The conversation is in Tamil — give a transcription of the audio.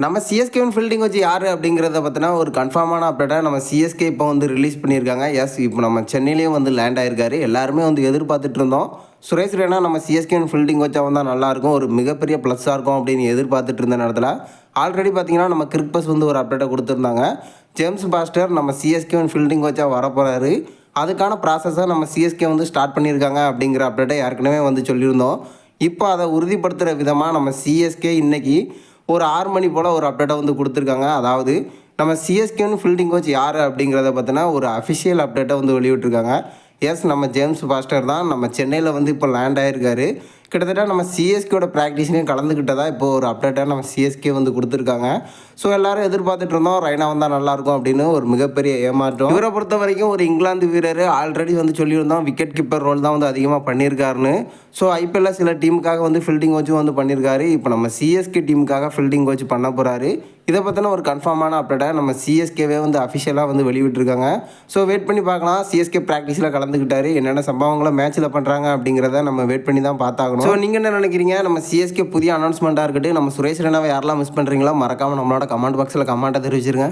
நம்ம சிஎஸ்கேவின் ஃபீல்டிங் வச்சு யார் அப்படிங்கிறத பார்த்தினா ஒரு கன்ஃபார்மான அப்டேட்டாக நம்ம சிஎஸ்கே இப்போ வந்து ரிலீஸ் பண்ணியிருக்காங்க. எஸ், இப்போ நம்ம சென்னையிலேயும் வந்து லேண்ட் ஆயிருக்காரு. எல்லாருமே வந்து எதிர்பார்த்துட்டு இருந்தோம். சுரேஷ் ரெய்னா நம்ம சிஎஸ்கேவின் ஃபீல்டிங் வச்சா வந்தால் நல்லாயிருக்கும், ஒரு மிகப்பெரிய ப்ளஸ்ஸாக இருக்கும் அப்படின்னு எதிர்பார்த்துட்டு இருந்த நேரத்தில் ஆல்ரெடி பார்த்திங்கன்னா நம்ம கிரிக்பஸ் வந்து ஒரு அப்டேட்டை கொடுத்துருந்தாங்க. ஜேம்ஸ் பாஸ்டர் நம்ம சிஎஸ்கேவின் ஃபீல்டிங் வச்சா வரப்போகிறாரு, அதுக்கான ப்ராசஸை நம்ம சிஎஸ்கே வந்து ஸ்டார்ட் பண்ணியிருக்காங்க அப்படிங்கிற அப்டேட்டை ஏற்கனவே வந்து சொல்லியிருந்தோம். இப்போ அதை உறுதிப்படுத்துகிற விதமாக நம்ம சிஎஸ்கே இன்றைக்கி ஒரு 6 மணி போல் ஒரு அப்டேட்டை வந்து கொடுத்துருக்காங்க. அதாவது நம்ம சிஎஸ்கேன்னு ஃபீல்டிங் கோச் யார் அப்படிங்கிறத பார்த்தினா ஒரு அஃபிஷியல் அப்டேட்டை வந்து வெளியிட்டிருக்காங்க. எஸ், நம்ம ஜேம்ஸ் பாஸ்டர் தான் நம்ம சென்னையில் வந்து இப்போ லேண்ட் ஆகிருக்காரு. கிட்டத்தட்ட நம்ம சிஎஸ்கேயோட ப்ராக்டிஸ்லேயும் கலந்துக்கிட்டதா இப்போ ஒரு அப்டேட்டாக நம்ம சிஎஸ்கே வந்து கொடுத்துருக்காங்க. ஸோ எல்லோரும் எதிர்பார்த்துட்டு இருந்தோம் ரெய்னா வந்தால் நல்லாயிருக்கும் அப்படின்னு. ஒரு மிகப்பெரிய ஏமாற்றம். இவரை பொறுத்த வரைக்கும் ஒரு இங்கிலாந்து வீரர், ஆல்ரெடி வந்து சொல்லியிருந்தோம் விக்கெட் கீப்பர் ரோல் தான் வந்து அதிகமாக பண்ணியிருக்காருன்னு. ஸோ ஐபிஎல்லில் சில டீமுக்காக வந்து ஃபீல்டிங் கோச்சும் வந்து பண்ணியிருக்காரு. இப்போ நம்ம சிஎஸ்கே டீமுக்காக ஃபீல்டிங் கோச் பண்ண போகிறாரு. இதை பற்றின ஒரு கன்ஃபார்மான அப்டேட்டாக நம்ம சிஎஸ்கேவே வந்து அஃபிஷியலாக வந்து வெளியிட்டிருக்காங்க. ஸோ வெயிட் பண்ணி பார்க்கலாம். சிஎஸ்கே ப்ராக்டிஸில் கலந்துக்கிட்டாரு, என்னென்ன சம்பவங்களை மேட்ச்சில் பண்ணுறாங்க அப்படிங்கிறத நம்ம வெயிட் பண்ணி தான் பார்த்தாகணும். ஸோ நீங்கள் என்ன நினைக்கிறீங்க? நம்ம சிஎஸ்கே புதிய அனௌன்ஸ்மெண்ட்டாக இருக்கட்டும், நம்ம சுரேஷ் ரெய்னாவை யாரெல்லாம் மிஸ் பண்ணுறீங்களோ மறக்காமல் நம்மளோட கமெண்ட் பாக்ஸில் கமெண்ட்டை தெரிவிச்சிருங்க.